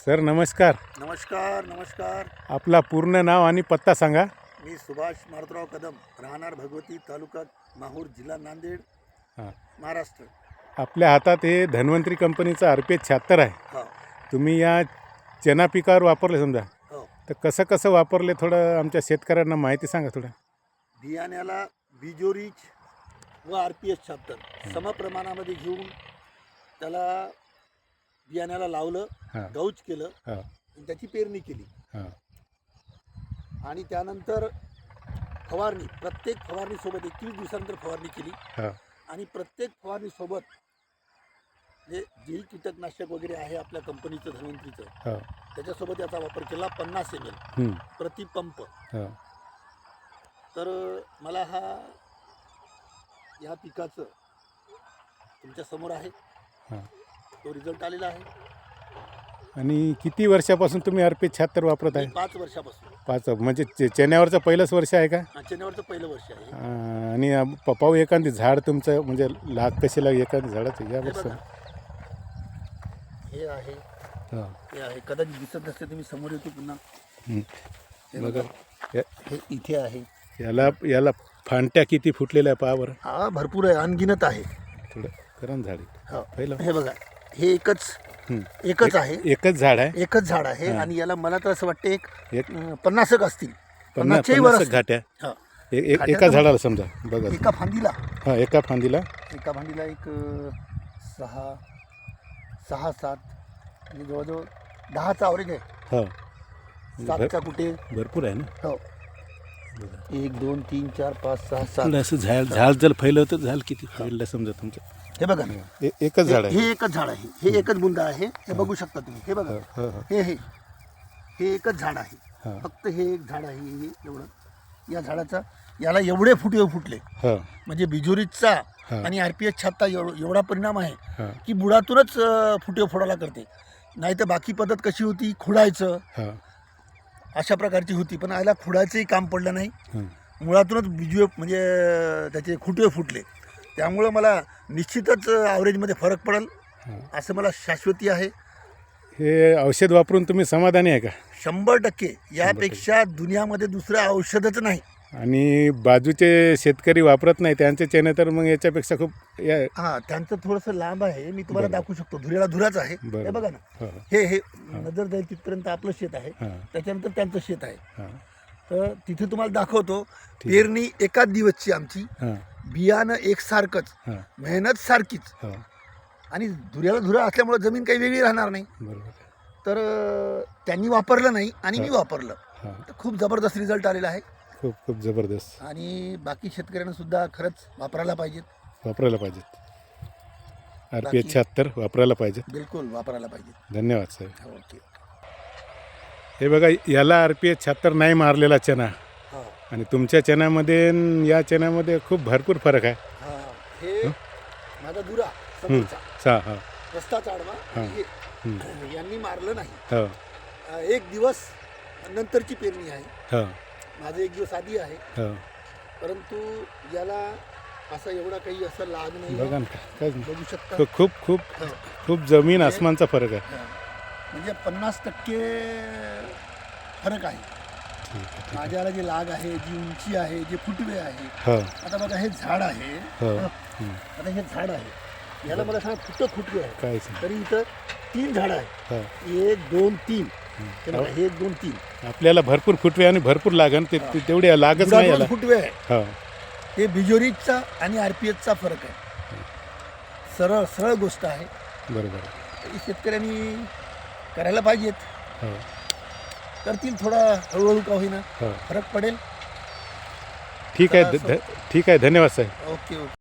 Sir नमस्कार. नमस्कार नमस्कार. आपला पूर्ण नाव आणि पत्ता सांगा. मी सुभाष मारुतराव कदम, राहणार भगवती, तालुका माहूर, जिल्हा नांदेड, हां. महाराष्ट्र. आपल्या हातात हे धन्वंतरी कंपनीचं RPH 76 आहे. हो तुम्ही या चना पिकावर वापरले समजा, हो. तर कसं कसं वापरले थोडं आमच्या शेतकऱ्यांना माहिती सांगा थोडं. बियाण्याला बिजोरीच व RPH 76 समप्रमाणामध्ये घेऊन त्याला बियाण्याला लावलं, हां गौच केलं हां आणि त्याची पेरणी केली. हां आणि त्यानंतर फवारणी, प्रत्येक फवारणीसोबत 21 दिवसानंतर फवारणी केली. हां आणि प्रत्येक फवारणीसोबत जेही कीटकनाशक वगैरे आहे आपल्या कंपनीचं धन्वंतरीचं, हां त्याच्यासोबत याचा वापर केला 50 ml प्रति पंप. हां तर मला या पिकाचं तुमच्या समोर आहे, हां. तो रिझल्ट आलेला आहे. आणि किती वर्षापासून तुम्ही RPH 76 वापरत आहे? 5 वर्षापासून. 5 म्हणजे चण्यावरचं पहिलंच वर्ष आहे का? चण्यावरचं पहिलं वर्ष आहे. आणि पाहू एखादी झाड तुमचं म्हणजे लाग कशी लागली एखादी झाडाचं हे यावर बघा, हे आहे, हां हे आहे. कदाचित दिसत नसते, तुम्ही समोर येतो पुन्हा. हे बघा बघा, हे इथे आहे. याला फांट्या किती फुटलेल्या आहे पहा बरं. हा भरपूर आहे, अनगिनत आहे. थोडं करण झाडी हो. पहिलं हे बघा, हे एकच आहे, एकच झाड आहे. एकच झाड आहे. हां. आणि याला मला तर असं वाटतं एक एक 50 असतील, 50 50 घाट्या हा. एका झाडाला समजा बघा. एका फांदीला हां एका फांदीला एक 6 7 म्हणजे जवळजवळ 10चा ॲव्हरेज आहे. हां 7चा कुठे भरपूर आहे ना. हो. 1 2 3 4 5 6 7. थोडं असं झाड जर फैलं तर झाड किती फैललं समजा तुमचं. हे बघा ना, एकच झाड आहे. हे एकच झाड आहे, हे एकच बुंदा आहे. हे बघू शकता तुम्ही. हे बघा, हो, हो. हे एकच झाड आहे. हां. फक्त हे एक झाड आहे, हे एवढं. या झाडाचा याला एवढे फुटले हां म्हणजे बिजोरीचा हां. आणि RPH 76 एवढा परिणाम आहे हां की बुडातूनच फुटे फोडायला करते. नाही तर बाकी पद्धत कशी होती, खुडायचं, हां अशा प्रकारची होती. पण याला खुडायचंही काम पडलं नाही, हां. मुळातूनच बिजू म्हणजे त्याचे खुटे फुटले. त्यामुळं मला निश्चितच ॲव्हरेजमध्ये फरक पडेल हां. असं मला शाश्वती आहे. हे औषध वापरून तुम्ही समाधानी आहे का? 100%. यापेक्षा दुनियामध्ये दुसरं औषधच नाही. आणि बाजूचे शेतकरी वापरत नाही त्यांचे चेने तर मग याच्यापेक्षा खूप हां, त्यांचं थोडंसं लांब आहे, मी तुम्हाला बरं. दाखवू शकतो. धुऱ्याला धुराच आहे. बरं. हे बघा ना, हो, हे नजर जाईल तिथपर्यंत आपलं शेत आहे, हां त्याच्यानंतर त्यांचं शेत आहे. हां तर तिथे तुम्हाला दाखवतो. ठीक. पेरणी एकाच दिवसची आमची, हां बियाणं एकसारखंच, हां मेहनत सारखीच. हां आणि धुऱ्याला धुरा असल्यामुळे जमीन काही वेगळी राहणार नाही. बरोबर. तर त्यांनी वापरलं नाही आणि मी वापरलं, हां तर खूप जबरदस्त रिझल्ट आलेला आहे. खूप खूप जबरदस्त. आणि बाकी शेतकऱ्यांना सुद्धा खरंच वापरायला पाहिजेत. वापरायला पाहिजेत. RPH 76 वापरायला पाहिजेत. बिलकुल वापरायला पाहिजेत. धन्यवाद साहेब. ओके. हे बघा याला RPH 76 नाही मारलेला चना हां आणि तुमच्या चण्यामध्ये आणि या चण्यामध्ये खूप भरपूर फरक आहे. हां. हे माझा धुरा समोरचा हां रस्ता चाडवा, हां. हे यांनी मारलं नाही. हो एक दिवस नंतरची पेरणी आहे. हो माझं एक दिवस आधी आहे. हो परंतु याला असा एवढा काही असं लाग नाही. बघा ना काय बघू शकता. खूप खूप हो. खूप जमीन आसमानचा फरक आहे. हां. म्हणजे 50% फरक आहे. ठीक आहे. माझ्याला जे लाग आहे, जी उंची आहे, जे फुटवे आहे. हो आता बघा हे झाड आहे. हो आता हे झाड आहे, याला मला सांगा कुठं फुटवे आहे. काहीच नाही. तरी इथं 3 झाडं आहेत. हो 1 2 3. हे बघा, हे 1 2 3 आपल्याला भरपूर फुटवे आणि भरपूर लागन तेवढी लागच नाही याला. फुटवे आहे. हो हे बिजोरीचा आणि RPHचा फरक आहे. सरळ सरळ गोष्ट आहे. बरोबर. ही शेतकऱ्यांनी करायला पाहिजेत. हो करतील, थोडा हळूहळू का होईना हो फरक पडेल. ठीक आहे. ठीक आहे. धन्यवाद साहेब. Okay okay.